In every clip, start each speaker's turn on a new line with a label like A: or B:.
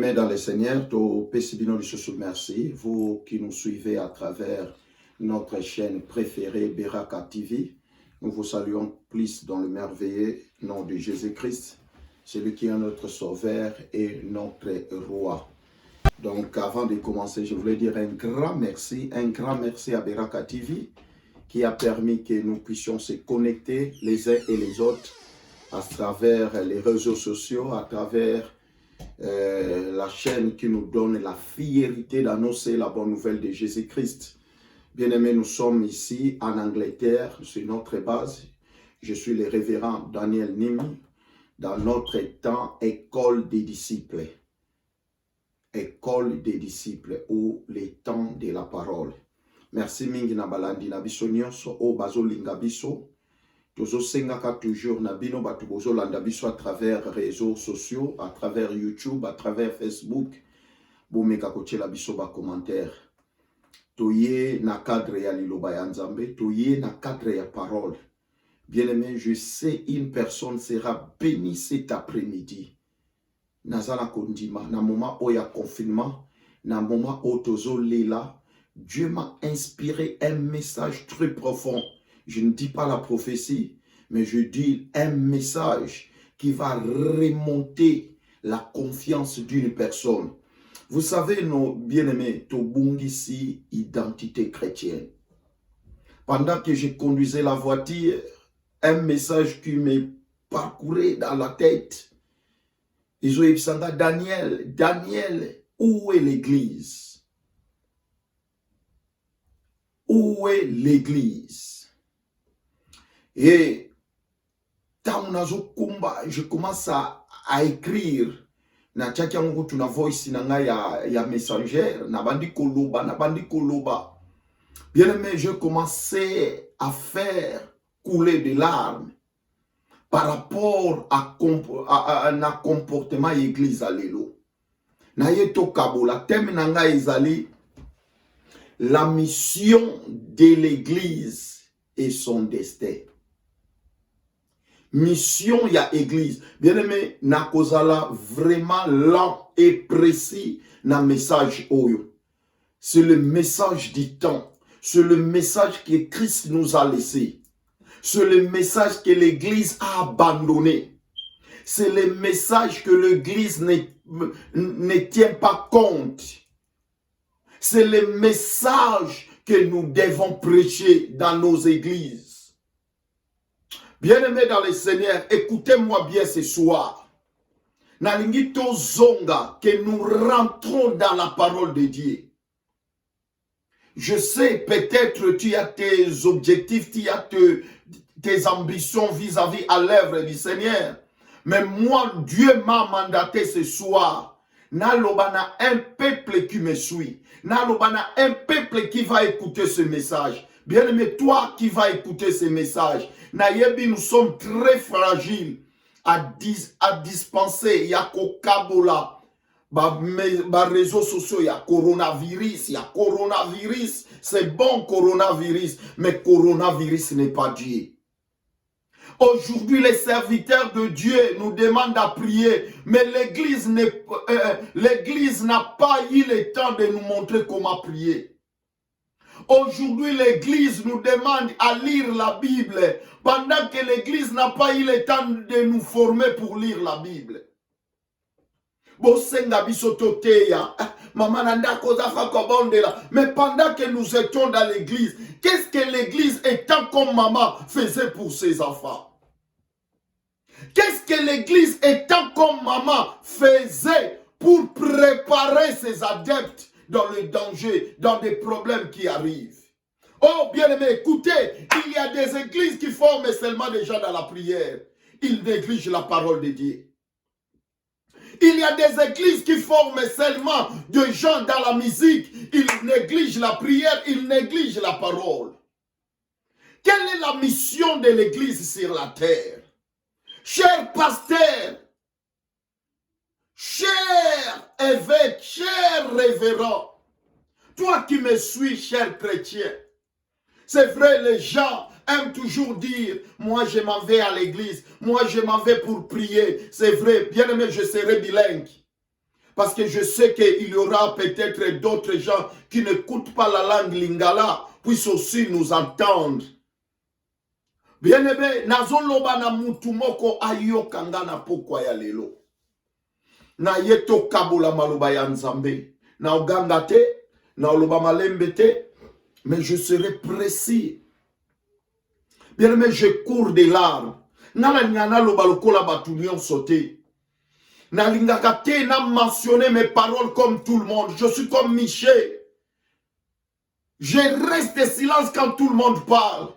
A: Bien-aimés dans le Seigneur, merci, vous qui nous suivez à travers notre chaîne préférée, Beraka TV. Nous vous saluons plus dans le merveilleux nom de Jésus-Christ, celui qui est notre Sauveur et notre Roi. Donc avant de commencer, je voulais dire un grand merci à Beraka TV qui a permis que nous puissions se connecter les uns et les autres à travers les réseaux sociaux, à travers la chaîne qui nous donne la fierté d'annoncer la bonne nouvelle de Jésus-Christ. Bien-aimés, nous sommes ici en Angleterre, c'est notre base. Je suis le révérend Daniel Nimi, dans notre temps, école des disciples. École des disciples, ou les temps de la parole. Merci mingi na balandi na biso nyonso o bazolinga biso. Tozo sengaka toujours na bino batu bozolanda biso à travers réseaux sociaux, à travers YouTube, à travers Facebook. Bomeka kotiela biso ba commentaire. Toye na cadre ya liloba ya Nzambe, toye na cadre ya parole. Bien-aimé, je sais une personne sera bénie cet après-midi. Nazala kondima, na moment où il y a confinement, na moment où tozo lela, Dieu m'a inspiré un message très profond. Je ne dis pas la prophétie, mais je dis un message qui va remonter la confiance d'une personne. Vous savez, nos bien-aimés, Tobungisi, identité chrétienne. Pendant que je conduisais la voiture, un message qui me parcourait dans la tête. Ils ont dit, Daniel, où est l'église? Où est l'église? Et je commence à écrire. Na tchaki yangu tuna voice nanga ya messenger. Na bandi koloba. Bien aimé, je commençais à faire couler des larmes par rapport à un comportement église à l'élo. Na yeto kabola thème nanga ezali la mission de l'église et son destin. Mission ya église. Bien aimé, na kozala vraiment lent et précis na message oyo. C'est le message du temps. C'est le message que Christ nous a laissé. C'est le message que l'église a abandonné. C'est le message que l'église ne tient pas compte. C'est le message que nous devons prêcher dans nos églises. Bien-aimés dans le Seigneur, écoutez-moi bien ce soir. Nalingito zonga, que nous rentrons dans la parole de Dieu. Je sais, peut-être tu as tes objectifs, tu as tes ambitions vis-à-vis à l'œuvre du Seigneur. Mais moi, Dieu m'a mandaté ce soir. Nalobana, un peuple qui me suit. Nalobana, un peuple qui va écouter ce message. Bien-aimé, toi qui vas écouter ce message. Nayebi, nous sommes très fragiles à dispenser. Yako kabola. Ba réseaux sociaux, il y a coronavirus. C'est bon, coronavirus. Mais coronavirus n'est pas Dieu. Aujourd'hui, les serviteurs de Dieu nous demandent à prier, mais l'église n'a pas eu le temps de nous montrer comment prier. Aujourd'hui, l'église nous demande à lire la Bible, pendant que l'église n'a pas eu le temps de nous former pour lire la Bible. Mais pendant que nous étions dans l'église, qu'est-ce que l'église étant comme maman faisait pour ses enfants? Qu'est-ce que l'église étant comme maman faisait pour préparer ses adeptes dans le danger, dans des problèmes qui arrivent? Oh bien-aimé, écoutez, il y a des églises qui forment seulement des gens dans la prière. Ils négligent la parole de Dieu. Il y a des églises qui forment seulement des gens dans la musique. Ils négligent la prière, ils négligent la parole. Quelle est la mission de l'église sur la terre? Cher pasteur, cher évêque, cher révérend, toi qui me suis, cher chrétien, c'est vrai, les gens aiment toujours dire, moi je m'en vais à l'église, moi je m'en vais pour prier. C'est vrai, bien aimé, je serai bilingue. Parce que je sais qu'il y aura peut-être d'autres gens qui n'écoutent pas la langue lingala, puissent aussi nous entendre. Bien-aimé, nazoloba na mutu moko ayokanga na pokwa ya lelo. Na yeto kabula maloba ya nzambe. Na oganga te, na oloba malembe te, mais je serai précis. Bien-aimé, je cours des larmes. Nala nyana loba lokola batunion sauté. Na lingaka te na mentionner mes paroles comme tout le monde. Je suis comme Michel. Je reste silence quand tout le monde parle.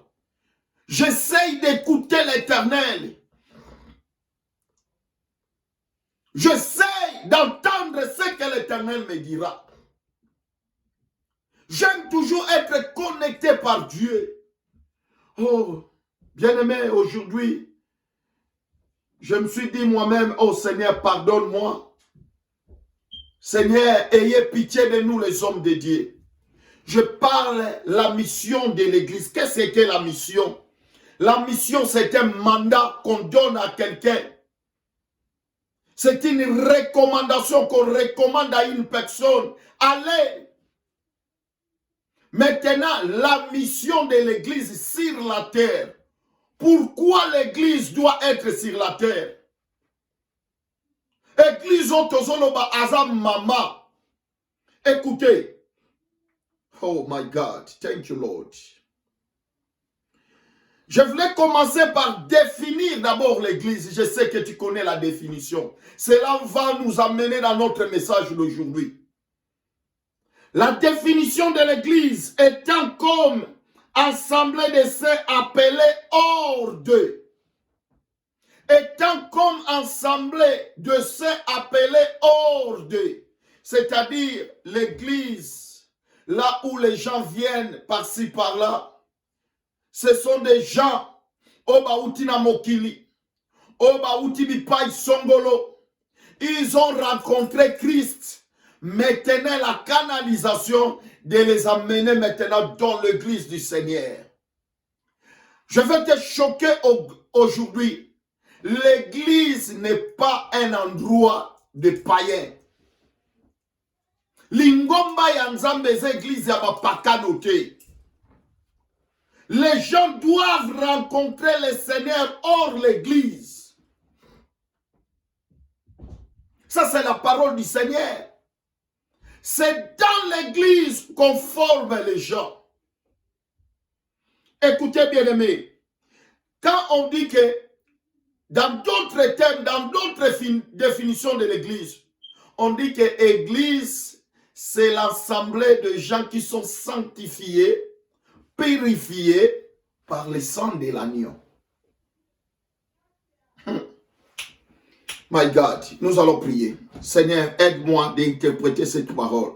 A: J'essaye d'écouter l'Éternel. J'essaye d'entendre ce que l'Éternel me dira. J'aime toujours être connecté par Dieu. Oh, bien-aimé, aujourd'hui, je me suis dit moi-même, oh Seigneur, pardonne-moi. Seigneur, ayez pitié de nous les hommes de Dieu. Je parle la mission de l'Église. Qu'est-ce que la mission? La mission, c'est un mandat qu'on donne à quelqu'un. C'est une recommandation qu'on recommande à une personne. Allez. Maintenant, la mission de l'Église sur la terre. Pourquoi l'Église doit être sur la terre? Église otozoloba azam mama. Écoutez. Oh my God. Thank you, Lord. Je voulais commencer par définir d'abord l'Église. Je sais que tu connais la définition. Cela va nous amener dans notre message d'aujourd'hui. La définition de l'Église étant comme assemblée de ceux appelés hors d'eux. Étant comme assemblée de ceux appelés hors d'eux. C'est-à-dire l'Église, là où les gens viennent par-ci par-là. Ce sont des gens, Oba Utina Mokili, Oba Utibipai Songolo. Ils ont rencontré Christ. Maintenant, la canalisation de les amener maintenant dans l'église du Seigneur. Je vais te choquer aujourd'hui. L'église n'est pas un endroit de païens. Lingomba yanzambe église ya bapakanote. Les gens doivent rencontrer le Seigneur hors l'église. Ça, c'est la parole du Seigneur. C'est dans l'église qu'on forme les gens. Écoutez, bien-aimés, quand on dit que dans d'autres termes, dans d'autres définitions de l'église, on dit que l'église, c'est l'assemblée de gens qui sont sanctifiés, purifiés par le sang de l'agneau. My God, nous allons prier. Seigneur, aide-moi d'interpréter cette parole.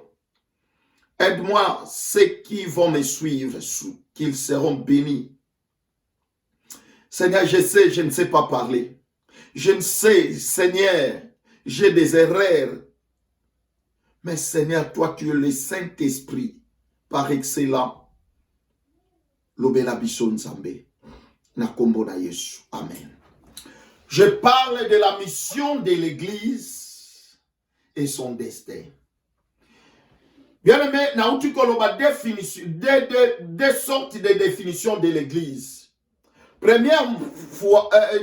A: Aide-moi ceux qui vont me suivre, qu'ils seront bénis. Seigneur, je sais, je ne sais pas parler. Je ne sais, Seigneur, j'ai des erreurs. Mais Seigneur, toi, tu es le Saint-Esprit par excellence. Lobela Bison Zambé. Nakombo na Yesu. Amen. Je parle de la mission de l'Église et son destin. Bien aimé, naouti koloba définition, deux sortes de définitions de l'Église.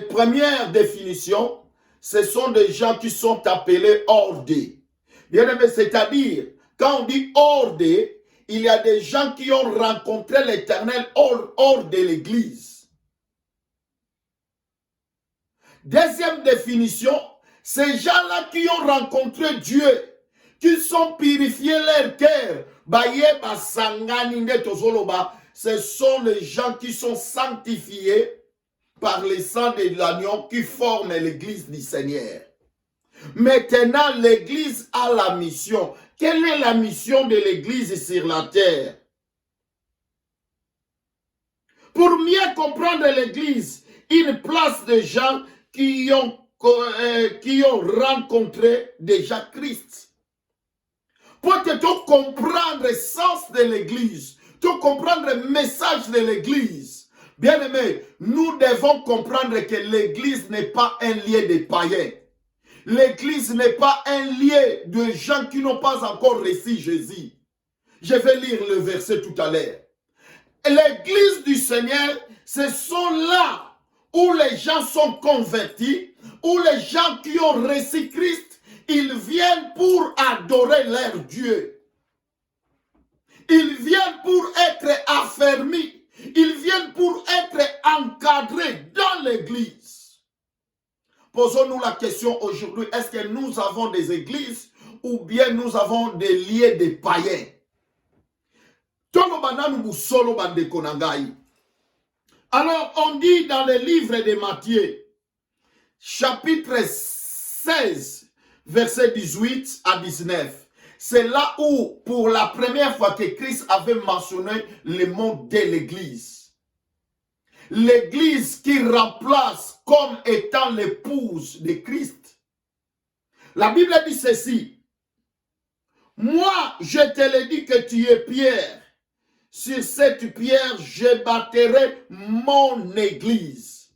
A: Première définition, ce sont des gens qui sont appelés hors d'eux. Bien aimé, c'est-à-dire, quand on dit hors d'eux, il y a des gens qui ont rencontré l'Éternel hors de l'Église. Deuxième définition, ces gens-là qui ont rencontré Dieu, qui sont purifiés leur cœur, ce sont les gens qui sont sanctifiés par le sang de l'agneau qui forment l'église du Seigneur. Maintenant, l'église a la mission. Quelle est la mission de l'église sur la terre? Pour mieux comprendre l'église, une place de gens qui ont rencontré déjà Christ. Pour que tu comprendre le sens de l'église, tu comprendre le message de l'église. Bien aimé, nous devons comprendre que l'église n'est pas un lieu de païens. L'église n'est pas un lieu de gens qui n'ont pas encore reçu Jésus. Je vais lire le verset tout à l'heure. L'église du Seigneur, ce sont là où les gens sont convertis, où les gens qui ont reçu Christ, ils viennent pour adorer leur Dieu. Ils viennent pour être affermis. Ils viennent pour être encadrés dans l'église. Posons-nous la question aujourd'hui, est-ce que nous avons des églises ou bien nous avons des lieux de païens? Alors, on dit dans le livre de Matthieu, chapitre 16, verset 18 à 19, c'est là où, pour la première fois que Christ avait mentionné le mot de l'église. L'église qui remplace comme étant l'épouse de Christ. La Bible dit ceci. Moi, je te l'ai dit que tu es Pierre. Sur cette pierre, je bâtirai mon église.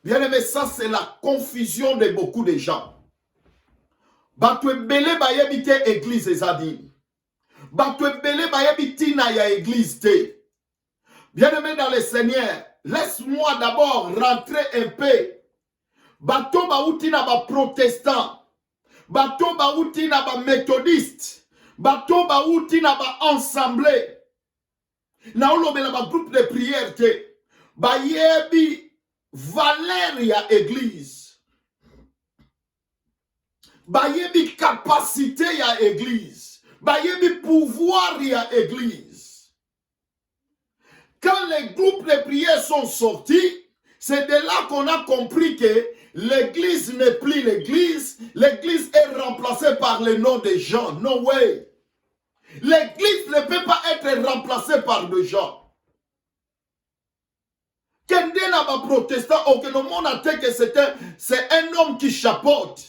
A: Bien aimé, ça c'est la confusion de beaucoup de gens. Batwe bele ba yebite église ezadi. Batwe bele ba yebite na ya église te. Bien aimé dans le Seigneur, laisse-moi d'abord rentrer un peu. Bato ba uti na ba protestant. Bato ba uti na ba méthodiste. Bato ba uti na ba ensemblé. Na olobela ba groupe de prière te. Ba yebi Valéria église. Ba yebi capacité ya église. Ba yebi pouvoir ya église. Quand les groupes de prière sont sortis, c'est de là qu'on a compris que l'église n'est plus l'église. L'église est remplacée par le nom des gens. No way. L'église ne peut pas être remplacée par des gens. Kende na ba protestant, auquel le monde a dit que c'est un homme qui chapeaute.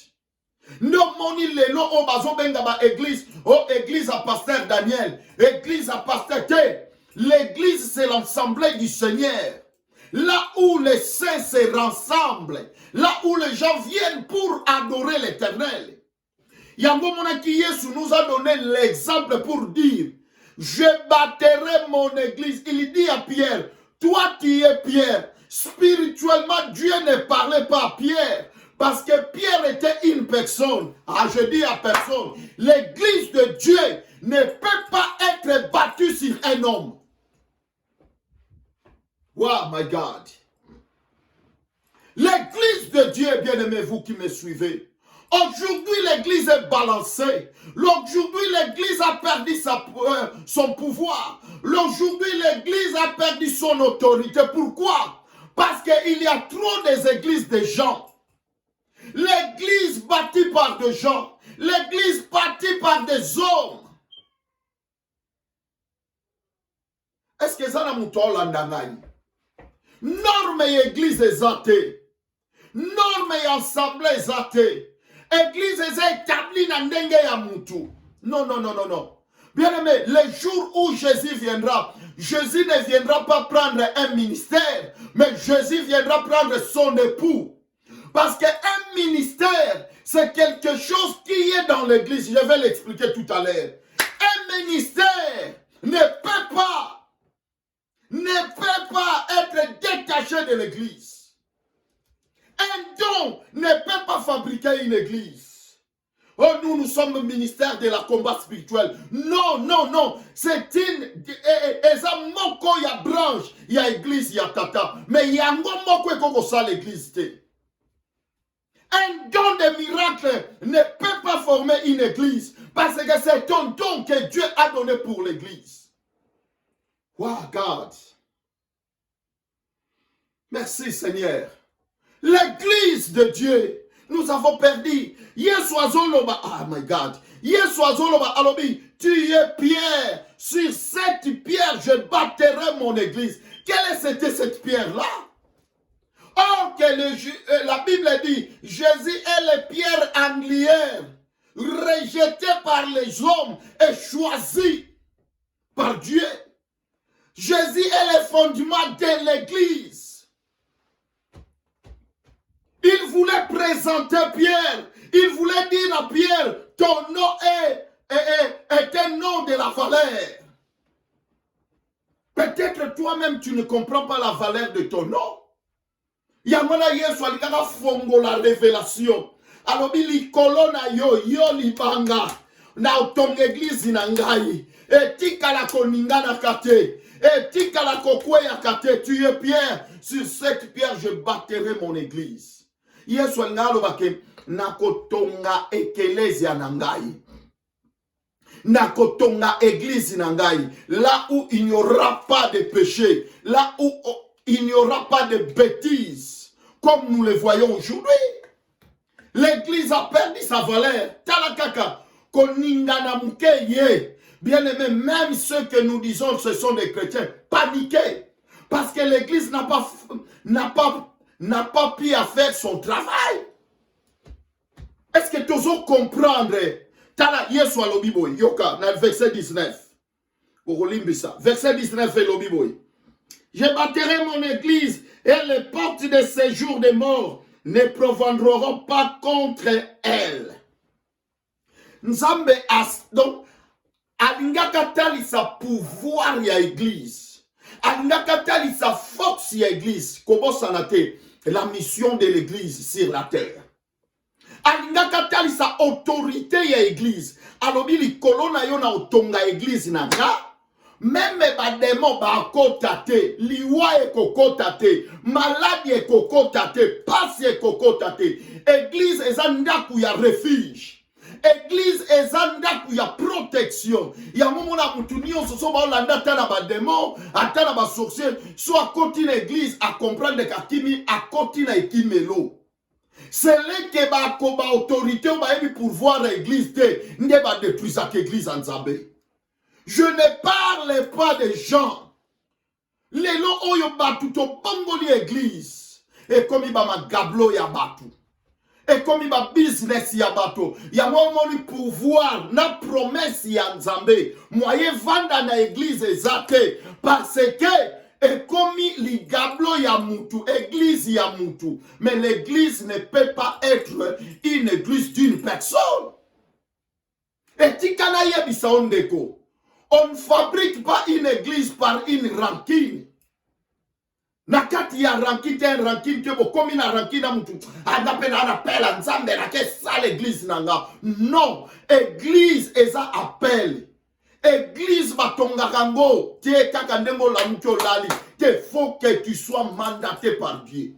A: Non, moni lelo o bazo benga ba église. Oh, église à pasteur Daniel. Église à pasteur T. L'église, c'est l'assemblée du Seigneur. Là où les saints se rassemblent. Là où les gens viennent pour adorer l'Éternel. Yango Monaki Yesu nous a donné l'exemple pour dire, je bâtirai mon église. Il dit à Pierre, toi qui es Pierre. Spirituellement, Dieu ne parlait pas à Pierre. Parce que Pierre était une personne. Ah, je dis à personne, l'église de Dieu ne peut pas être battue sur un homme. Wow, my God. L'église de Dieu, bien-aimés, vous qui me suivez. Aujourd'hui, l'église est balancée. Aujourd'hui, l'église a perdu son pouvoir. Aujourd'hui, l'église a perdu son autorité. Pourquoi? Parce qu'il y a trop des églises de gens. L'église bâtie par des gens. L'église bâtie par des hommes. Est-ce que ça n'a pas l'andangani? Norme et église est athée. Norme et assemblée est athée. Église est établie dans ndenge ya mutu. Non, non, non, non, non. Bien aimé, le jour où Jésus viendra, Jésus ne viendra pas prendre un ministère, mais Jésus viendra prendre son époux. Parce qu'un ministère, c'est quelque chose qui est dans l'église. Je vais l'expliquer tout à l'heure. Un ministère ne peut pas être détaché de l'église. Un don ne peut pas fabriquer une église. Oh, nous sommes le ministère de la combat spirituel. Non, non, non. C'est une... Eza moko ya branche, ya église, ya tata. Mais il y a un moko comme ça l'église. Un don de miracle ne peut pas former une église. Parce que c'est un don que Dieu a donné pour l'église. Wow, God. Merci, Seigneur. L'église de Dieu, nous avons perdu. Oh my God. Alobi, tu es Pierre. Sur cette pierre, je bâtirai mon église. Quelle était cette pierre-là? Or que la Bible dit, Jésus est la pierre angulaire, rejetée par les hommes et choisie par Dieu. Jésus est le fondement de l'église. Il voulait présenter Pierre. Il voulait dire à Pierre, ton nom est un nom de la valeur. Peut-être toi-même, tu ne comprends pas la valeur de ton nom. Yamana Yesu alikaka fongo la révélation. Alobi likolo na yo libanga. Na otong église na ngai. Etika la koningana kate. Etika la kokweya kate. Tu es Pierre. Sur cette pierre, je bâtirai mon église. Yesu alingalo na kotonga ekelezia na ngai. Na kotonga église na ngai. Là où il n'y aura pas de péché. Là où il n'y aura pas de bêtises, comme nous le voyons aujourd'hui. L'église a perdu sa valeur. Talakaka, koningana mukeye. Bien aimé, même ceux que nous disons ce sont des chrétiens, paniqués. Parce que l'église n'a pas pu faire son travail. Est-ce que tu oses comprendre? Tala Yesu alobiboy, yoka, na verset 19. Verset 19 et lobiboy. Je bâtirai mon église et les portes de séjour des morts ne prévaudront pas contre elle. Nzambe donc alingaka talisa pouvoir ya église. Alingaka talisa force ya église. Comment ça n'a été la mission de l'église sur la terre. Alingaka talisa autorité ya église. Alobi likolo na yo na otonga église na nga. Même les démons bakotate, liwa e kokotate, maladie e kokotate, passe e kokotate. Église ezandaku ya refuge. Église ezandaku ya protection. Ya momona mutunio soso ba olanda tana ba démon, atana ba sorcier, soit continue église à comprendre kakimi a continue ekimelo. C'est là que ba koba autorité ba ebi pour voir l'église te, nde ba détruire cette église en Nzambe. Je ne parle pas des gens. Les lots oyo batu to bangoli église. Et comme il va ma gablo ya batu. Et comme il va business ya batu. Ya moni pouvoir na promesse ya Nzambe. Moyen vanda na église ezate. Parce que et comme li gablo ya mutu, église ya mutu. Mais l'église ne peut pas être une église d'une personne. Et tikana yebisa ondeko. On ne fabrique pas une église par une rancune. Nakati ya rancune, t'es un rancune, que comme une rancune, on appelle ensemble, c'est ça l'église nanga. Non, église est ça appel. Église batonga rango, t'es kakandengo la mutio lali, t'es faut que tu sois mandaté par Dieu.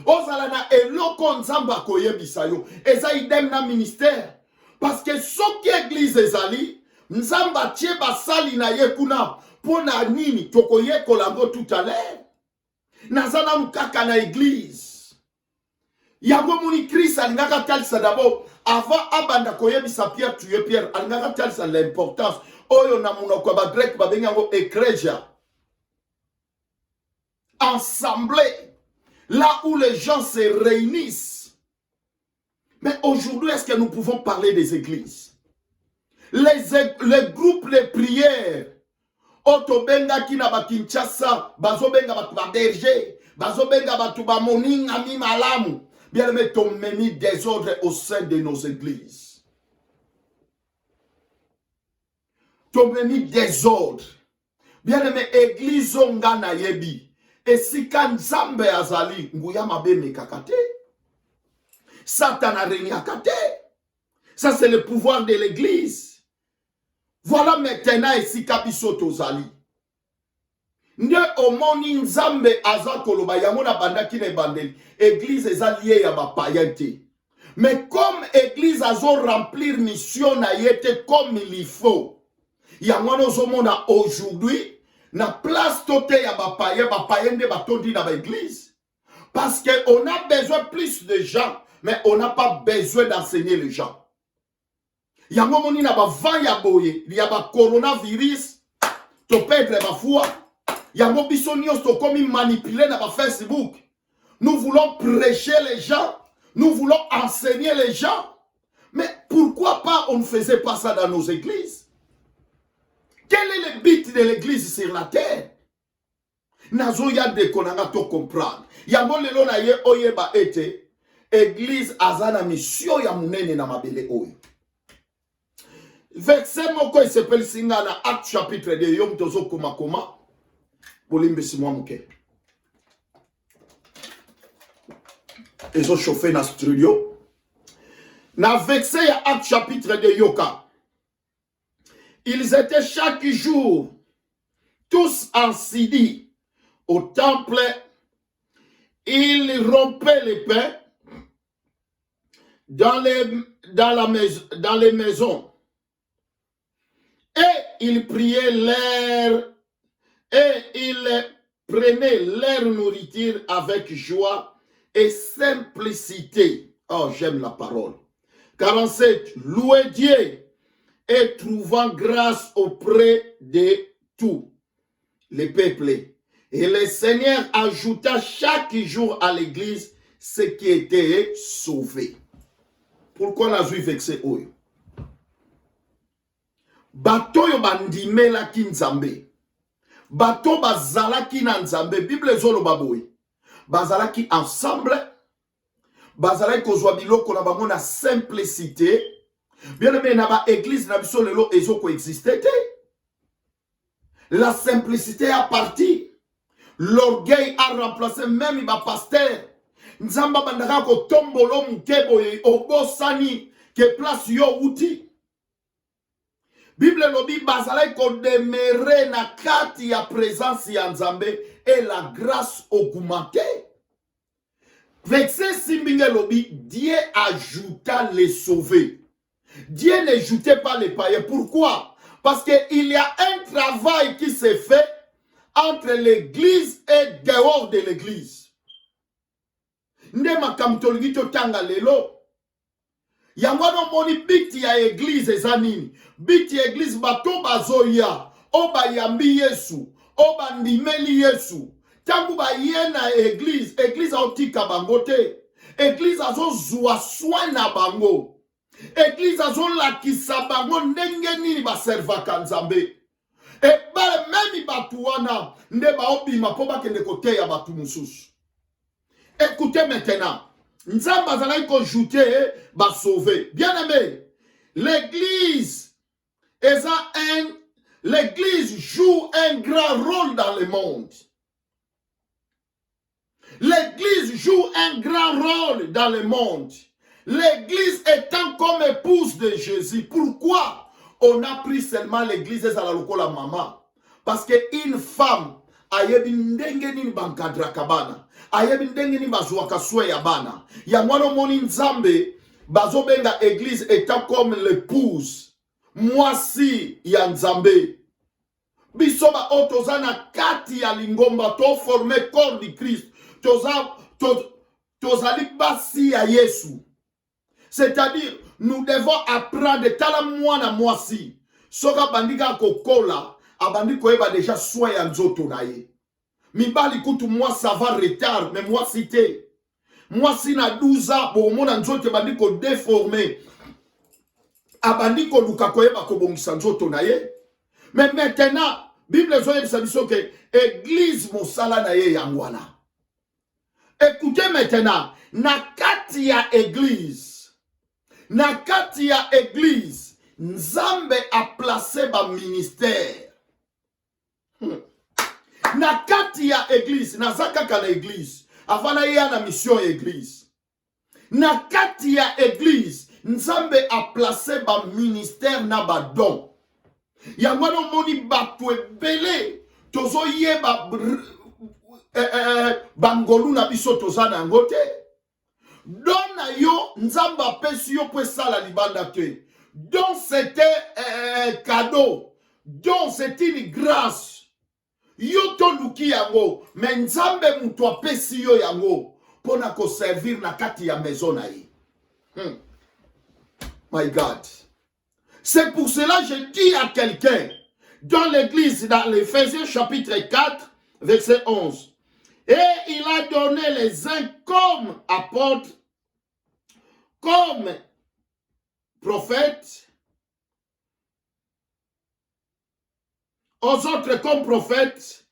A: Ozalana eloko nzamba koyebisayo, eza idem na ministère. Parce que ce qui église ezali, Nzamba tie basali na ye kuna pona nini tokoye kolango tout à l'heure. Nazana mkaka na église. Yango muni Christ alingaka talisa d'abord avant abanda koyebisa Pierre tuye Pierre alingaka talisa l'importance oyo na munoko ba grec ba bengango ecclesia. Assemblée là où les gens se réunissent. Mais aujourd'hui est-ce que nous pouvons parler des églises? Les groupes de prière, Otobenga kina ba Kinshasa, bazobenga batu ba berger, bazobenga batu ba moninga mi malamu. Bien aimé, ton mis désordre au sein de nos églises. Ton mis désordre. Bien aimé, église onga na yebi. Et si kan Nzambe azali, nguya mabe mekakate. Satan a régné à kate. Ça c'est le pouvoir de l'église. Voilà maintenant ici kabiso tozali. Nde omoni Nzambe aza koloba yamona bandaki ne bandeli. Église eza lié ya ba païenté. Mais comme église azo remplir mission na yete comme il faut. Yamona zomona aujourd'hui na place tote ya ba païende batondi na ba église. Parce que on a besoin plus de gens, mais on n'a pas besoin d'enseigner les gens. Yango moni na ba vent ya boye, ya ba coronavirus, to perdre ba foi. Yango biso nyos to komi manipuler na ba Facebook. Nous voulons prêcher les gens, nous voulons enseigner les gens. Mais pourquoi pas on ne faisait pas ça dans nos églises? Quel est le but de l'église sur la terre? Nazo ya de konanga to comprendre. Yango lelo na ye oyeba ete Église azana mission ya munene na mabele oyo. Verset moko s'appelle Singana, Acte chapitre 2, Yom Tozo Koma. Bolimbe simwa muke. Ils ont chauffé dans le studio. Dans verset Acte chapitre 2 Yoka. Ils étaient chaque jour tous en Sidi au temple. Ils rompaient les pains dans les maisons. Et ils priaient et ils prenaient leur nourriture avec joie et simplicité. Oh, j'aime la parole. 47. Louez Dieu et trouvant grâce auprès de tous les peuples. Et le Seigneur ajouta chaque jour à l'église ce qui était sauvé. Pourquoi on a vu vexé oyo? Bato yo bandimela ki nzambe. Bato bazalaki na nzambe. Bible zolo baboy. Bazalaki ensemble. Bazalaki kozwa biloko na bango na simplicité. Bien aimé na ba église na biso lelo ezoko existait. La simplicité a parti. L'orgueil a remplacé même ba pasteur. Nzamba bandaka ko tombolo mukebo obosani ke place yo uti. Bible lobi bazalaki ko demeurer na kati ya présence ya Nzambe et la grâce augmentée. Verset Simbinge lobi, Dieu ajouta les sauvés. Dieu n'ajoutait pas les païens. Pourquoi? Parce qu'il y a un travail qui s'est fait entre l'église et dehors de l'église. Ndema kamtolgi to tanga lelo. Yangwano moni biti ya église ezanini. Biti ya église bato bazoya. Oba yambi Yesu. Oba ndimeli Yesu. Tangu ba yena église. Église aotika bangote. Église azo zwa soin na bango. Église azo lakisa bango ndenge nini ba servaka Nzambe. E bale memi batu wana. Nde ba obima po bakende kote ya batu mususu. Écoutez maintenant. Nzamba azalaki kojouter ba sauver. Bien aimé, l'église joue un grand rôle dans le monde. L'église joue un grand rôle dans le monde. L'église étant comme épouse de Jésus. Pourquoi on a pris seulement l'église à la lokola maman? Parce qu'une femme ayebi ndenge nini bankadraka bana. Ayebi ndenge nini bazuaka swe ya bana. Ya mwana moni Nzambe bazobenga église étant comme l'épouse. Mwasi ya Nzambe. Bisoba otozana kati ya lingomba to former corps du Christ. Tozali basi ya Yesu. C'est-à-dire, nous devons apprendre tala mwana mwasi. Soka bandika kokola, abandiko eba déjà soya nzoto na ye. Mibali kutu moi ça va retard, mais moi cité. Moi si na 12 ans, bon mona nzoto bandiko déformé. Abandiko luka koyeba kobongisa nzoto na ye. Mais maintenant, Bible zoye biso que église mosala na ye yangwana. Écoutez maintenant, na kati ya église, Nzambe a placé ba ministère. Na kati ya église, na zakaka na église, avana ya na mission église. Na kati ya église, Nzambe a placé ba ministère na ba don. Ya mwana moni batu ebele, tozo yeba bangolu na biso tozana ngote. Dona yo Nzamba pesi yo po sala libanda te. Donc c'était cadeau. Donc c'est une grâce. Yo to luki yango, mais Nzambe muto pesi yo yango pona ko servir na kati ya maison na ye. My God. C'est pour cela que je dis à quelqu'un dans l'église, dans l'Éphésiens chapitre 4, verset 11. Et il a donné les uns comme apôtres, comme prophètes, aux autres comme prophètes,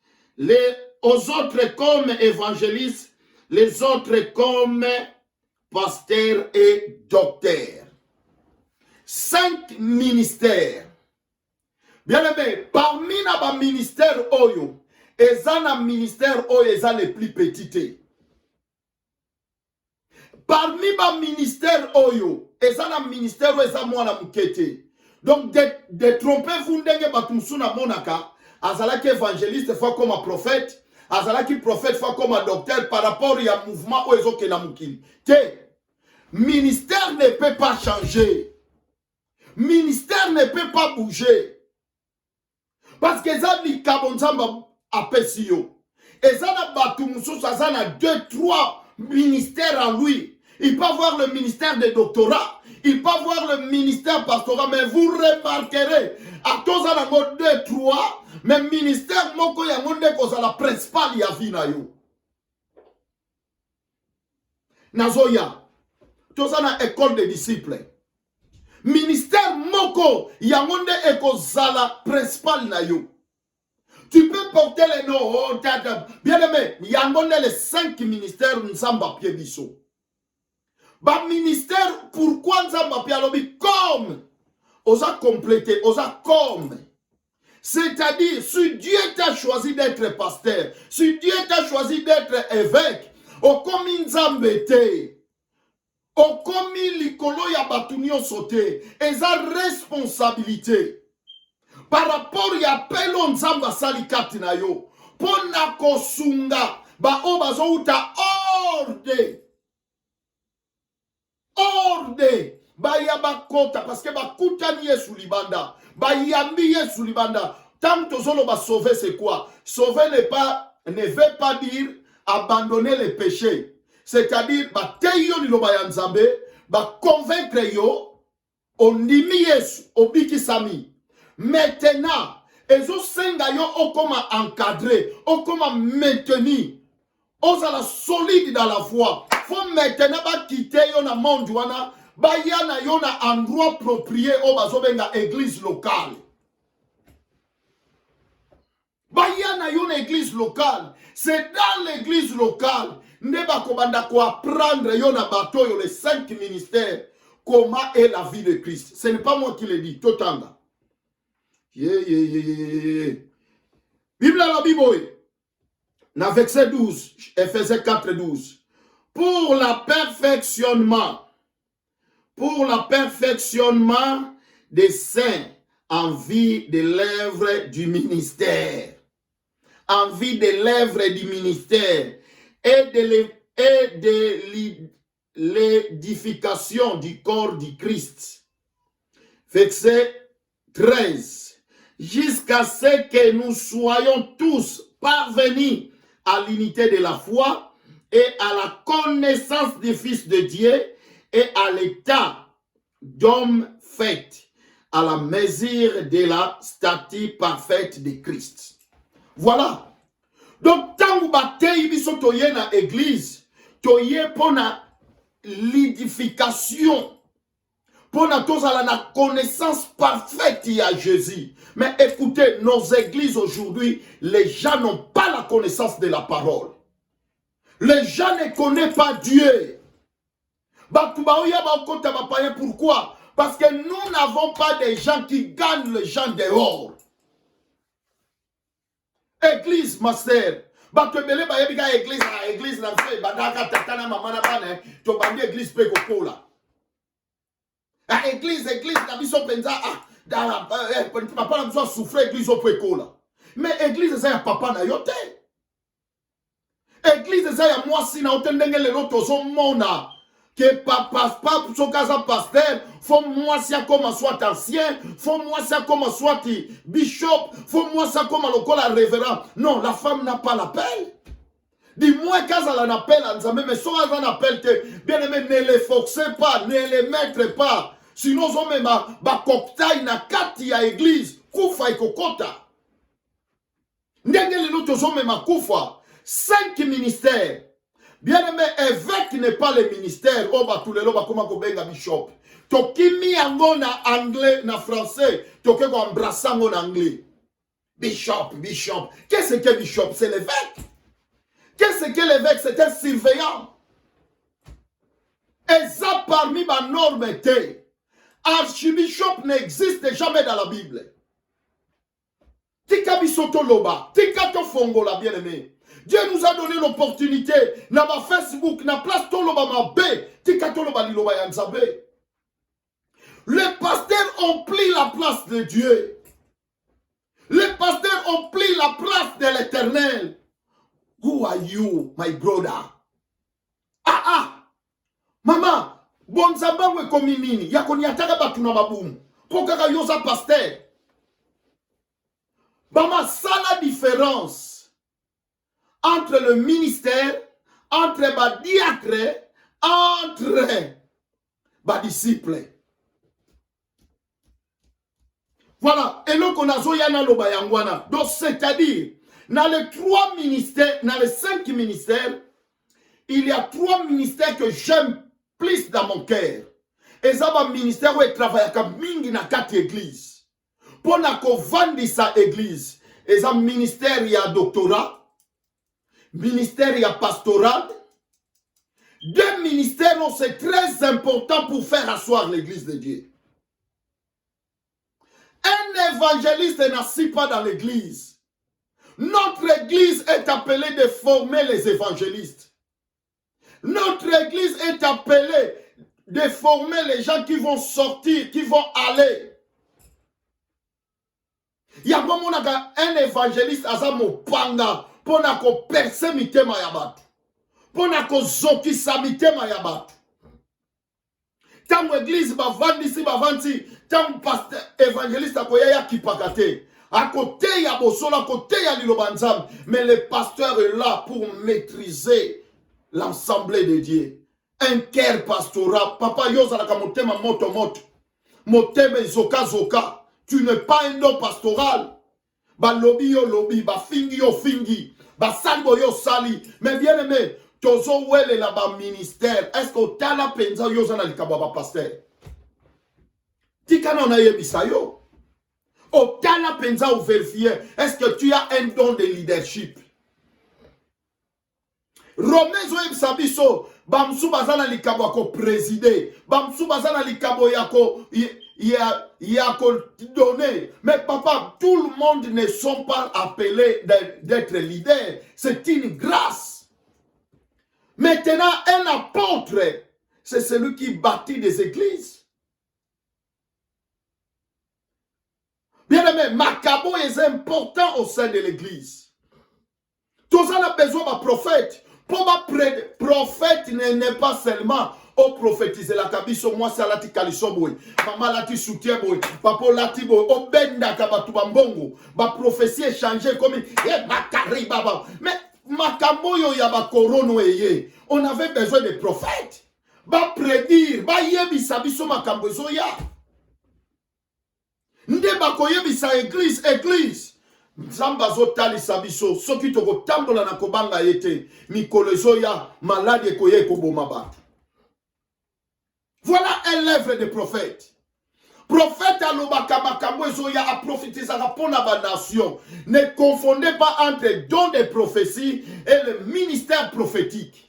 A: aux autres comme évangélistes, les autres comme pasteur et docteur. 5 ministères. Bien aimé, parmi les ministères oyo, ezana ministère oyo eza les plus petites. Parmi les ministères oyo, ezana ministère oyo eza mwana mukete. Donc détrompez-vous ndenge batumsu na monaka, azalaki évangéliste fois comme un prophète, azalaki prophète fois comme un docteur par rapport à mouvement oyo ezoke na mukili. Te ministère ne peut pas changer. Ministère ne peut pas bouger. Parce que ça li kabonzamba apesi yo. Et ça na batu mususu ça na 2-3 ministères en lui. Il peut avoir le ministère de doctorat, il peut avoir le ministère pastoral, mais vous remarquerez, à tous à la mode 2-3, mais ministère moko ya monde ko la principale ya vina yo. Nazoya, tous na école des disciples. Ministère moko ya monde eko zala principal na yo. Tu peux porter les noms, oh, bien aimé, ya monde les 5 ministères nzamba pie biso. Ba ministère, pourquoi nzamba pie alobi comme osa compléter, osa comme. C'est-à-dire, si Dieu t'a choisi d'être pasteur, si Dieu t'a choisi d'être évêque, o komi nzambete. Okomi likolo ya batunio sote, eza responsabilité. Par rapport ya pelo nzamba salikati na yo, pona kosunga, ba obazo uta orde. Orde. Ba yabakota, parce que ba kutani yesu libanda, ba yambi yesu libanda. Tant tozolo ba sauver c'est quoi? Sauver ne veut pas dire abandonner les péchés. C'est-à-dire, teyo liloba ya nzambe, convaincre yo, ondimi yesu, obiki sami. Maintenant, ezo senga yo okoma encadrer, okoma maintenir, ozala solide dans la foi. Faut maintenant quitter yo na monde wana, yana yo na endroit approprié o bazobenga église locale. Yana yo na église locale. C'est dans l'église locale. Neba kobanda ko apprendre yo na bateau yo les 5 ministères comment est la vie de Christ. Ce n'est pas moi qui le dis, totanga. Bible la Bible. Na verset 12, Ephésiens 4:12. Pour la perfectionnement des saints en vie de l'œuvre du ministère. En vie de l'œuvre du ministère et de l'édification du corps du Christ. Verset 13. Jusqu'à ce que nous soyons tous parvenus à l'unité de la foi et à la connaissance du Fils de Dieu et à l'état d'homme fait, à la mesure de la stature parfaite de Christ. Voilà. Donc, tant que bataille biso toye na église, toye pona l'édification, pona tozala na connaissance parfaite à Jésus. Mais écoutez, nos églises aujourd'hui, les gens n'ont pas la connaissance de la parole. Les gens ne connaissent pas Dieu. Pourquoi? Parce que nous n'avons pas des gens qui gagnent les gens dehors. Église, master. Batebele ba yebika église na fe badaka tata na mama na bana to bandi église pe kokola. Église na biso penza papa na biso souffrir église au kola. Mais église ça ya papa na yote. Église ça ya moi si na otendenge le loto so mona que papa sokaza pasteur, faut moi ça comme soit ancien, faut moi ça comme soit bishop, faut moi ça comme le révérend. Non, la femme n'a pas l'appel. Dis-moi quand elle en appelle à Nzambe, mais soit elle en appelle que bien aimé, ne les forcez pas, ne les mettre pas. Sinon, on met ma cocktail na kati ya église, kufa ikokota. Ndenge le noto zo me ma kufa, 5 ministères. Bien aimé, évêque n'est pas le ministère. Oh, bah, tous les lois, comment qu'on benga bishop. Tokimi ango na anglais, na français. Toke ko embrassa en anglais. Bishop. Qu'est-ce que bishop? C'est l'évêque. Qu'est-ce que l'évêque? C'est un surveillant. Et ça parmi ma norme était, archibishop n'existe jamais dans la Bible. Tika bisoto loba, tika to fongola, bien aimé. Dieu nous a donné l'opportunité, na ma Facebook, na place to loba ma bé, tika to loba li loba yanzabe. Les pasteurs ont pris la place de Dieu. Les pasteurs ont pris la place de l'Éternel. Who are you, my brother? Maman, bon zamba we kominini, yako nyataka batu na mabumu. Pokaka yosa pasteur. Maman, ça la différence entre le ministère, entre les diacres, entre les disciples. Voilà, et donc on a zoyana loba yangwana. Donc c'est-à-dire, dans les 3 ministères, dans les 5 ministères, il y a 3 ministères que j'aime plus dans mon cœur. Et ça va ministère où il travaille comme mingi na 4 églises. Pour na ko vandi sa église. Et ça ministère il y a doctorat, ministère il y a pastoral. 2 ministères c'est très important pour faire asseoir l'église de Dieu. Un évangéliste n'assit pas dans l'église. Notre église est appelée de former les évangélistes. Notre église est appelée de former les gens qui vont sortir, qui vont aller. Il y a un évangéliste à Zamopanga pour qu'on perce mitema yabatu. Pour qu'on zokisa mitema yabatu. Tant l'église va vendre ici, va vendre ici. Tant pasteur évangéliste à koya kipakate. À côté, il y a Bosola, à côté, il y a Lilobanzam. Mais le pasteur est là pour maîtriser l'assemblée de Dieu. Un cœur pastoral. Papa Yosa la motema moto moto. Motema zoka zoka. Tu n'es pas un homme pastoral. Ba lobby yo lobby, ba fingi yo fingi, ba salbo yo sali. Mais bien aimé, tozo wele la ba ministère. Est-ce que tu as la penza yo zana likaba ba pasteur? Tika na na yebisa yo. O tu as la penza ou vérifier. Est-ce que tu as un don de leadership? Romain zo yebisa biso. Bamsou bazana likabo ko présider. Bamsou bazana likabo yako il y a donné. Mais papa, tout le monde ne sont pas appelés d'être leader. C'est une grâce. Maintenant, un apôtre, c'est celui qui bâtit des églises. Bien aimé, Macabo est important au sein de l'église. Tout ça a besoin d'un prophète. Pour ma prophète n'est pas seulement au prophétiser la kabiso moi ça lati kaliso boy maman lati soutien boy papa lati boy o benda kabatu bambongo ba prophétie changer comme makari baba mais makambo yo ya ba korono eye on avait besoin de prophètes ba prédire ba yebisa biso makambo zo ya nde ba koyebisa église Nzamba zotali sabiso soki toko tambola na kobanga yete mikolo zoya malade koye koboma batu. Voilà un livre de prophète. Prophète alobaka makambo zoya a prophétisé pour la nation. Ne confondez pas entre don de prophétie et le ministère prophétique.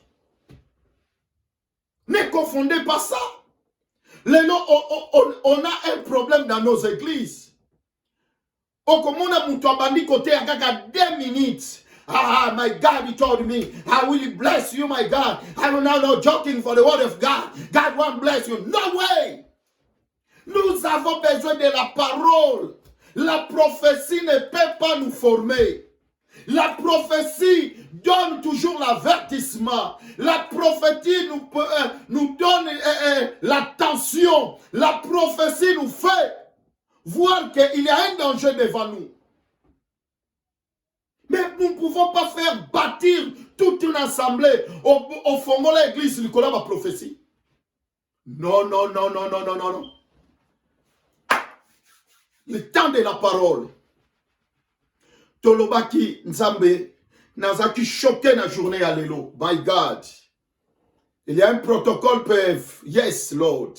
A: Ne confondez pas ça. On a un problème dans nos églises. Okomona mutu abandi kote ya kaka 2 minutes. My God, he told me, I will bless you, my God. I'm not joking for the word of God. God won't bless you. No way. Nous avons besoin de la parole. La prophétie ne peut pas nous former. La prophétie donne toujours l'avertissement. La prophétie nous donne l'attention. La prophétie nous fait voir qu'il y a un danger devant nous. Mais nous ne pouvons pas faire bâtir toute une assemblée au fond de l'église, Nicolas, ma prophétie. Non. Le temps de la parole. Tolobaki Nzambe, Nazaki choqué la journée à l'élo. My God. Il y a un protocole PF. Yes, Lord.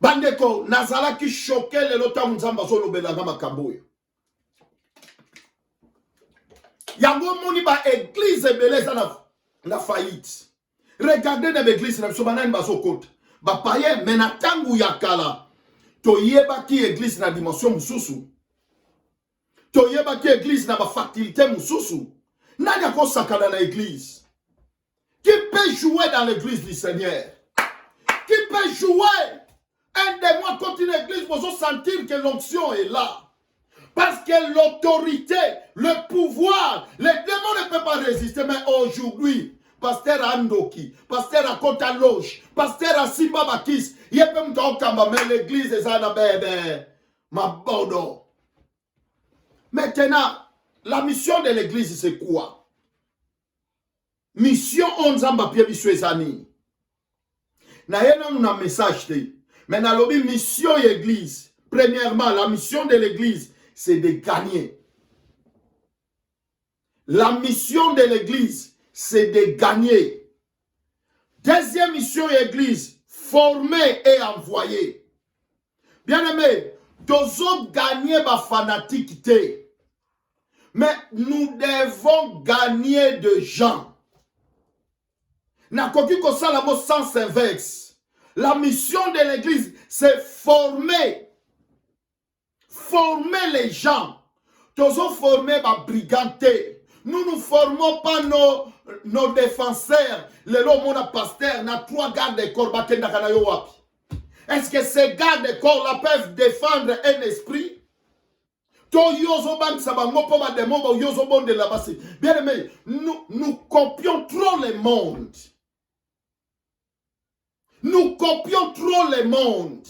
A: Bandeko, Nazalaki choqué le lota Nzamba solo belanga makamboyo. Yango moni ba église beleza na faillite. Regardez dans l'église, na biso banani bazokota. Ba paye menatangu yakala. Toyeba ki église na dimension mususu. Toyeba ki église na ba faculté mususu. Nani akosakana na église? Qui peut jouer dans l'église du Seigneur? Qui peut jouer? Un des mois quand une église, vous sentir que l'onction est là. Parce que l'autorité, le pouvoir, les démons ne peuvent pas résister. Mais aujourd'hui, pasteur Andoki, pasteur Akota Loge, pasteur Asimba Bakis, il peut me dire mais l'église est à la bébé. Ma bodo. Maintenant, la mission de l'église, c'est quoi? Mission on zamba pie biswezani. Na yena nous un message te. Mais dans la mission de l'église, premièrement, la mission de l'église, c'est de gagner. La mission de l'église, c'est de gagner. Deuxième mission de l'église, former et envoyer. Bien aimé, nous gagner ma fanatique. Mais nous devons gagner de gens. Na koki ko sala mo sens inverse. La mission de l'église, c'est former. Former les gens. Nous former ma brigandé. Nous ne formons pas nos défenseurs. Les lots pasteur na 3 gardes de corps. Est-ce que ces gardes de corps là peuvent défendre un esprit? Bien aimé, nous copions trop le monde. Nous copions trop le monde.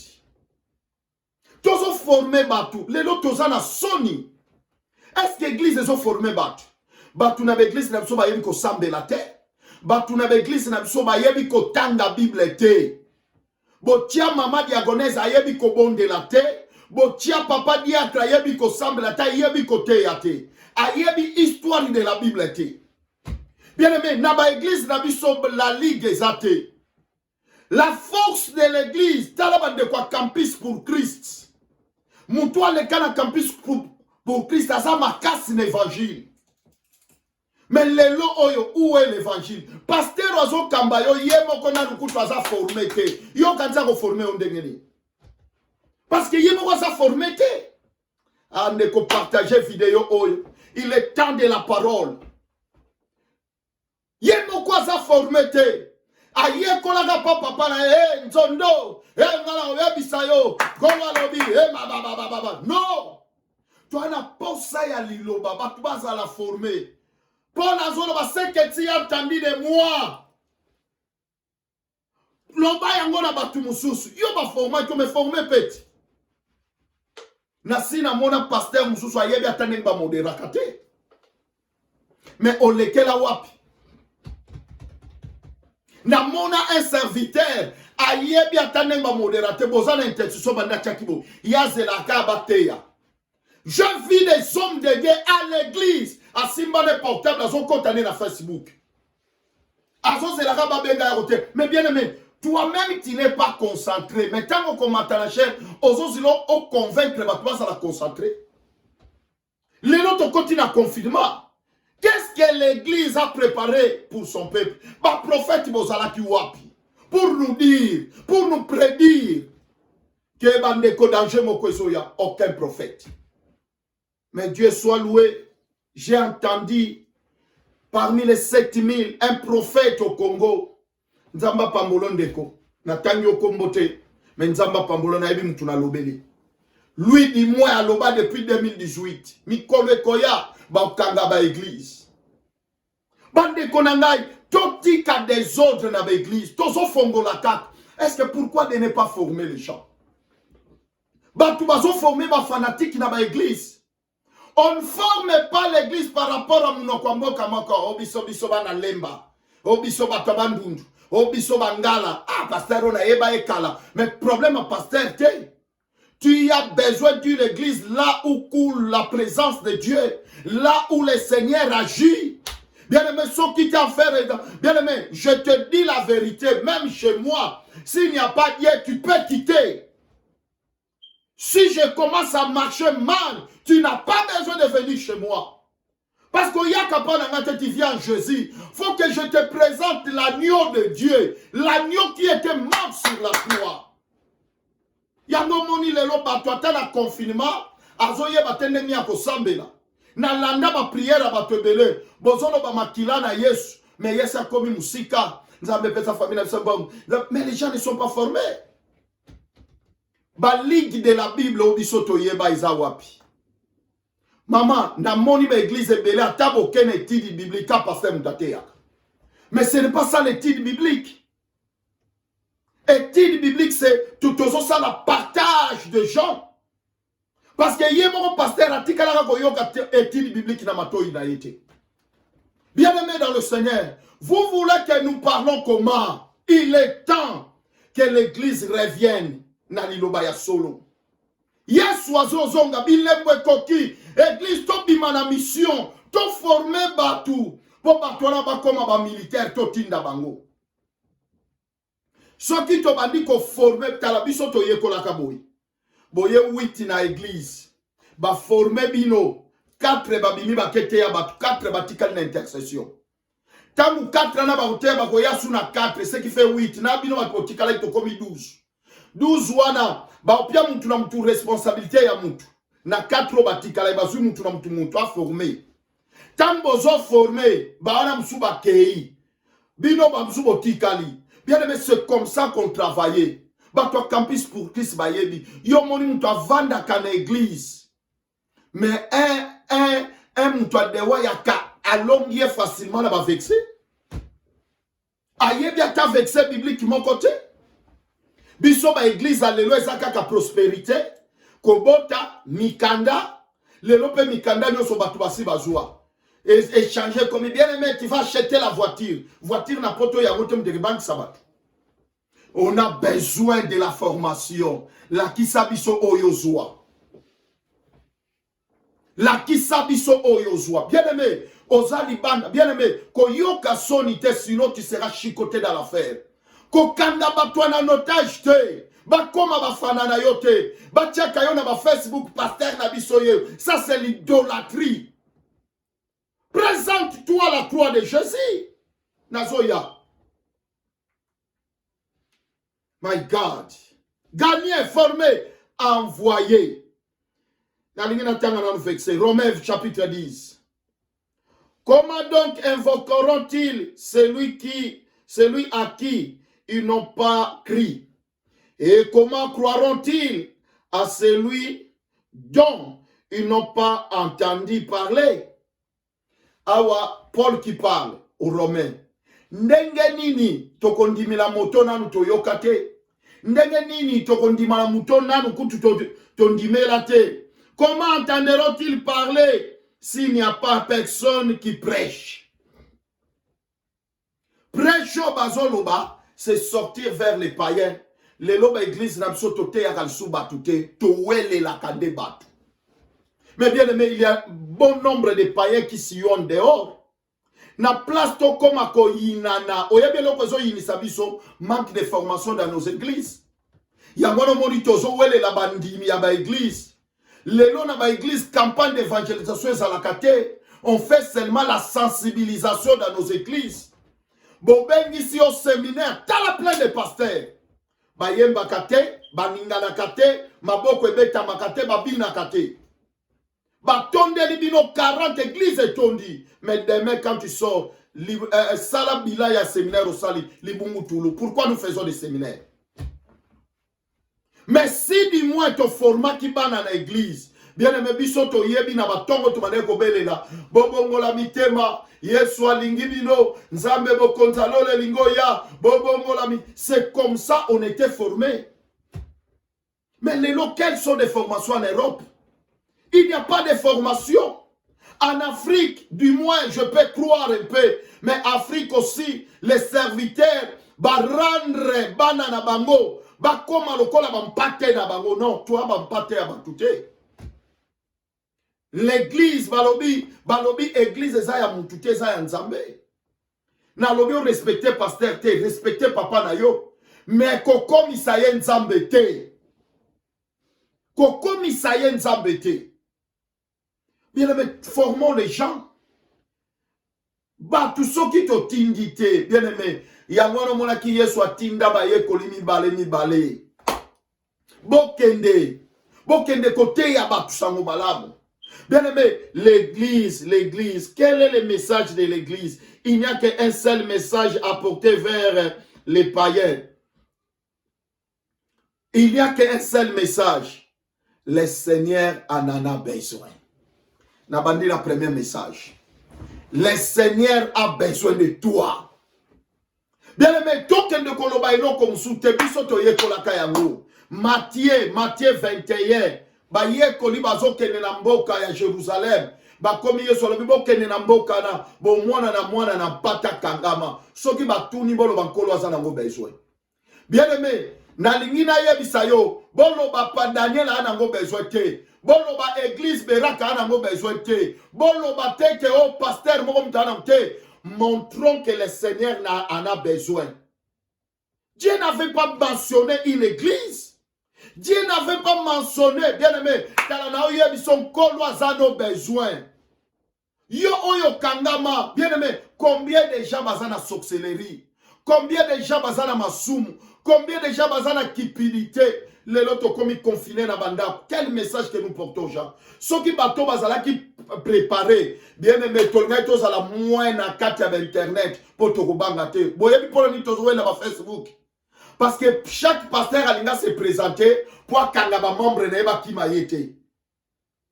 A: Tous ont formé Batou. Les autres tous ont Sony. Est-ce que l'église est formée Batou? Batou n'a l'église n'a pas yébi ko sambe la terre. Batou n'a l'église n'a pas yébi ko tanga Bible te. Botia maman diagonese a yébi ko bonde la terre. Botia papa diatre yébi ko sambe la terre yébi ko te yate. A yébi histoire de la Bible te. Bien aimé, n'a pas église n'a biso la ligue ezate. La force de l'église, talabande de quoi campus pour Christ. Mon toit le cas campus pour Christ, ça m'a cassé l'évangile. Mais le lo oyo, où est l'évangile? Pasteur Ozo Kambayo, yemo kona nukutu aza formé te. Yo kanza ko formé on dengeni. Parce que yemo ko sa formé te. Ande ko partager vidéo oyo. Il est temps de la parole. Yemo ko sa formé te. Aye kolaga papa na nzondo ngala oyebisayo gola lobi baba non toi na posa ya liloba batu baza la former pour la zone ba ce que tu as entendu de moi loba yango na batu mususu yo ba former to me former petit na sina mona pasteur mususu ayebi atane ba moderaka te mais on lekela wapi na mona un serviteur ayebi atane ba modérateur bozana intercession banda chakibo yazela ka bateya. Je vis des hommes de Dieu à l'église à simba de portable à son compte na Facebook. Azo zela ka ba benga ya côté. Mais bien aimé, toi-même tu n'es pas concentré. Mais tant qu'on commence la chaîne, ozo zilo o convaincre ba toi ça la concentrer. Les autres continuent à confirmer. Qu'est-ce que l'église a préparé pour son peuple? Bah, prophète Bozala Kiwapi. Pour nous dire, pour nous prédire que Bandeko danger Mokosoya, aucun prophète. Mais Dieu soit loué. J'ai entendu parmi les 7000 un prophète au Congo. Nzamba Pambolondeko. Natanyo Kombote. Mais Nzamba Pambolona Ebi Mutuna Lobeli. Lui, dis-moi, à Loba depuis 2018. Mikole Koya. Bakanga ba église. Bande konangai, toti ka des ordres na ba église. Tozo fongo la kak. Est-ce que pourquoi de ne pas former les gens? Batu bazo former ba fanatique na ba église. On ne forme pas l'église par rapport à Munokwambo Kamoko. Obiso biso bana lemba. Obiso batabandundu. Obiso bangala. Ah, pasteur on a eba ekala. Mais problème à pasteur te. Tu as besoin d'une église là où coule la présence de Dieu, là où le Seigneur agit. Bien-aimé, ce qui t'a fait, bien-aimé, je te dis la vérité, même chez moi, s'il n'y a pas Dieu, tu peux quitter. Si je commence à marcher mal, tu n'as pas besoin de venir chez moi. Parce qu'il y a quand tu viens en Jésus, il faut que je te présente l'agneau de Dieu, l'agneau qui était mort sur la croix. Yango moni lelo bato ata na confinement, azoye batende mi akosambela. Na landa ba prière bato ebele, bozono ba makila na Yesu, mais Yesu a komi musika, nzambe pesa famille na sambam. Mais les gens ne sont pas formés. Ba ligue de la Bible obisoto yeba izawapi. Maman, na moni ba église ebele ata aucune étude biblique à passer mutateya. Mais ce n'est pas ça l'étude biblique. Étude biblique, c'est tout ça le partage de gens. Parce que yé mon pasteur a dit qu'il y a étude biblique na mato ina été. Bien-aimés dans le Seigneur, vous voulez que nous parlons comment? Il est temps que l'église revienne na lilobaya solo. Yes, oiseau zonga, bilemwe koki, église to bimana mission, to former batu, po batona ba koma ba militaire to tinda bango. Soki to bandi ko former talabiso to yekola kaboy. Boye 8 na église. Ba former bino 4 ba bimi ba kete ya batu 4 ba tikali na intercession. Tamu 4 na ba hotel ba ko yasu na 4, ce qui fait 8 na bino ba tikala to komi 12. 12 wana ba opia mtu na mtu responsabilité ya mtu. Na 4 ba tikala ba zu mtu na mtu a former. Tambo zo former ba wana msuba kei. Bino ba msubo tikali. Bien aimé, c'est comme ça qu'on travaillait. Bato campus pour Christ bayebi. Yo moni mtu avanda kana église. Mais un mtu adewa yaka alongie facilement na ba vexé. Ayebi ata vexé biblique mon côté. Biso ba église alelo ezaka ka prospérité. Kobota mikanda. Lelo pe mikanda nyoso batu basi bazua. Échanger comme bien aimé, tu vas acheter la voiture. Voiture na poto ya rotem de banque sabat. On a besoin de la formation. La kisabiso oyozwa. La kisabiso oyozwa. Bien aimé, ozalibanda, bien aimé, koyoka sonite sinon tu seras chicoté dans l'affaire. Kokanda batwa na notage te. Bakoma bafana na yote. Batiaka yo na ba Facebook pasteur na bisoye. Ça c'est l'idolâtrie. Présente-toi à la croix de Jésus. Nazoya. My God. Gagner, former, envoyer. Romains chapitre 10. Comment donc invoqueront-ils celui à qui ils n'ont pas cru? Et comment croiront-ils à celui dont ils n'ont pas entendu parler? Awa Paul qui parle aux Romains. Ndenge nini tokondimila moto nanu toyokate? Ndenge nini tokondimala moto nanu kutu tondimela te? Comment entendront-ils parler s'il n'y a pas personne qui prêche? Prêche au bazoloba, c'est sortir vers les païens. Les loba église n'absotote ya kalsu batute, towele la kande batu. Mais bien aimé, il y a bon nombre de païens qui sillonnent dehors. Na place to comme ako yinana. Oyebi loko zo yinisabiso manque de formation dans nos églises. Yangono monito zo wele la bandimi ya ba église. Lelo na ba église campagne d'évangélisation ezalakate. On fait seulement la sensibilisation dans nos églises. Bobengi si au séminaire, t'as plein de pasteurs. Bayemba kate, baningana kate, maboko ebeta makate, babina kate. Batonde libino 40 églises et tondi. Mais demain quand tu sors, salabila ya séminaire au sali, libungutulu. Pourquoi nous faisons des séminaires? Mais si du moins ton format qui bat dans l'église, bien aimé bisoto yebi na batongo to maneko belela, bobongo la mitema, yesu alingi bino, nzambe bokonzalo le lingo ya, bobongo la mi. C'est comme ça on était formés. Mais les locales sont des formations en Europe. Il n'y a pas de formation. En Afrique, du moins, je peux croire un peu, mais Afrique aussi, les serviteurs, ba rendre banana bango, ba koma lokola ba mpate na bango, non, toi ba mpate ya batute. L'église, balobi église eza ya mutute eza ya nzambe. Na lobi respecter pasteur te, respecter papa na yo, mais kokomi sa ye nzambe te. Kokomi sa ye nzambe te. Bien aimé, formons les gens. Batu soki to tindite, bien aimé. Yangono mona ki yesu atinda ba ye kolimi bale mi bale. Bokende. Bokende côté ya batu sango malamu. Bien aimé, l'église, quel est le message de l'église? Il n'y a qu'un seul message à porter vers les païens. Il n'y a qu'un seul message. Le Seigneur en a besoin. Nabandi la premier message. Le Seigneur a besoin de toi. Bien aimé, token de koloba ino comme soute biso to ye kolaka yango. Matthieu 21. Ba ye koli bazo kene na mboka ya Jérusalem. Ba komi yeso lobi bo kene na mboka na bo mwana na pata kangama. Soki ba tuni bolo bankolo azana ngo besoin. Bien aimé, na lingina ye bisayo, bolo ba pa Daniel ana ngo besoin te. Bolo ba église beraka ana ngo besoin te. Bolo ba teke o pasteur mo mtana te. Montrons que le Seigneur en a besoin. Dieu n'avait pas mentionné une église. Dieu n'avait pas mentionné, bien aimé, son nos besoins. Yo oyo kangama, bien aimé, combien de gens basent la sorcellerie? Combien de gens basent la massoum? Combien de gens basent la cupidité? Les lotos comme confinés na banda. Quel message que nous portons, gens? Ceux qui bateau basala qui préparé, bien aimé, tolnga tous à la moins na carte internet pour te rebangate. Boyebi pour ni tozoé na Facebook. Parce que chaque pasteur a se présenter pour kangaba membre neba qui m'a été.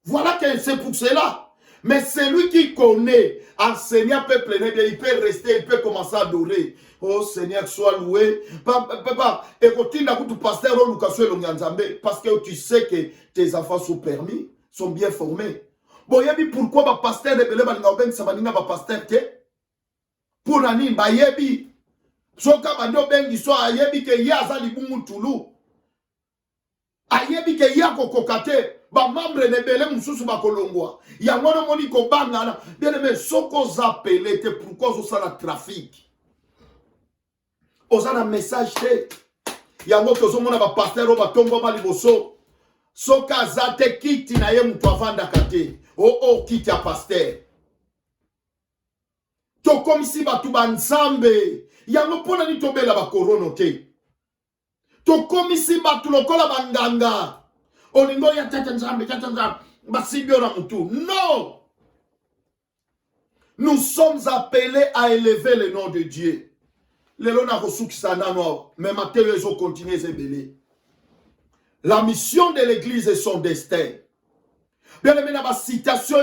A: Voilà que c'est pour cela. Mais celui qui connaît, enseignant peut planer, il peut rester, il peut commencer à adorer. Oh Seigneur, sois loué. Papa, écoute, pasteur, parce que tu sais que tes enfants sont permis, sont bien formés. Bon, yebi pourquoi ba pasteur de belé ba ça va ba pasteur te? Pour nani ba yebi. Soka bando bengi so ayebi ke ya za libungu tulu. Ayebi ke ya kokokate. Ba membre ne belé mususu ba kolongwa. Ya ngono moni ko banga. Bien aimé, soko zapelé te pourquoi zo ça la trafic. Osana message te. Yango tozo mona ba pasteur o ba tombo ma liboso. Soka zate kiti na ye mutu avanda kate. Oh kiti ya pasteur. To comme si ba tuba nzambe. Yango pona ni tobela ba korono te. To comme si ba tulokola bandanga. Olingo ya tata nzambe. Ba sibyo na mutu. Non. Nous sommes appelés à élever le nom de Dieu. Les na ressources mais Matthieu ils ont continué à élever. La mission de l'église est son destin. Bien aimé, dans la citation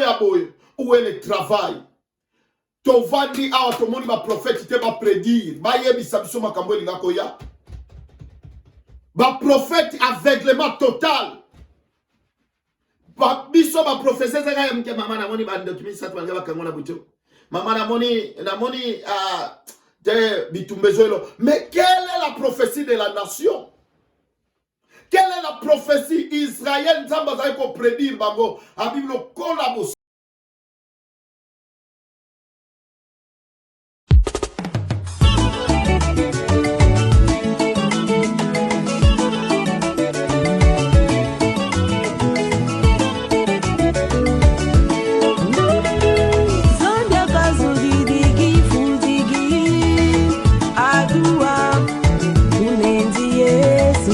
A: où est le travail. Tovandi a tout le monde va prophétiser, va prédire. Va yebi sabiso makambo linga koya. Va prophète aveuglement total. Va biso va prophétiser zanga mke mama na moni ba ndokimi satu banga bakangona buto. Mama na moni mais quelle est la prophétie de la nation? Quelle est la prophétie Israël Nzamba pour prédire bango a Bible collabo.
B: Yes,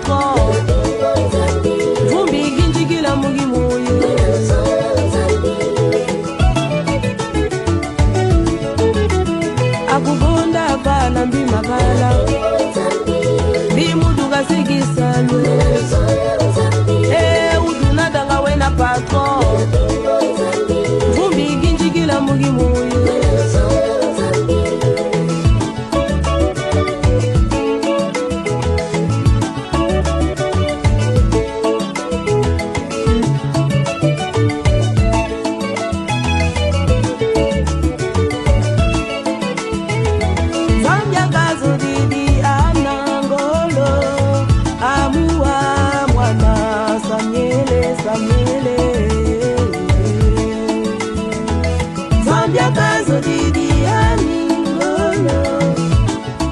B: patron vumbi ginjigila mugimuyo akubonda bala mbimagala bimuduga sigisalwe udunadanga wena patron vumbi ginjigila mugimuyo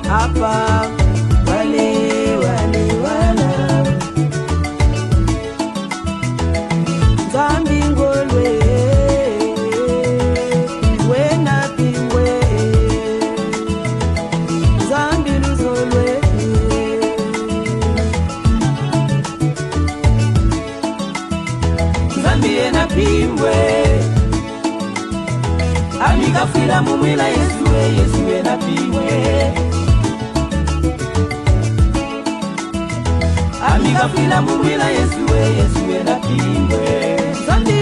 B: Apa wale wala Zambi ngolwe wena pingwe Zambi luzolwe Zambi ena pingwe Amiga fila mumila Yesu ena pingwe Amiga fila mumila Yesu ena pingwe Zambi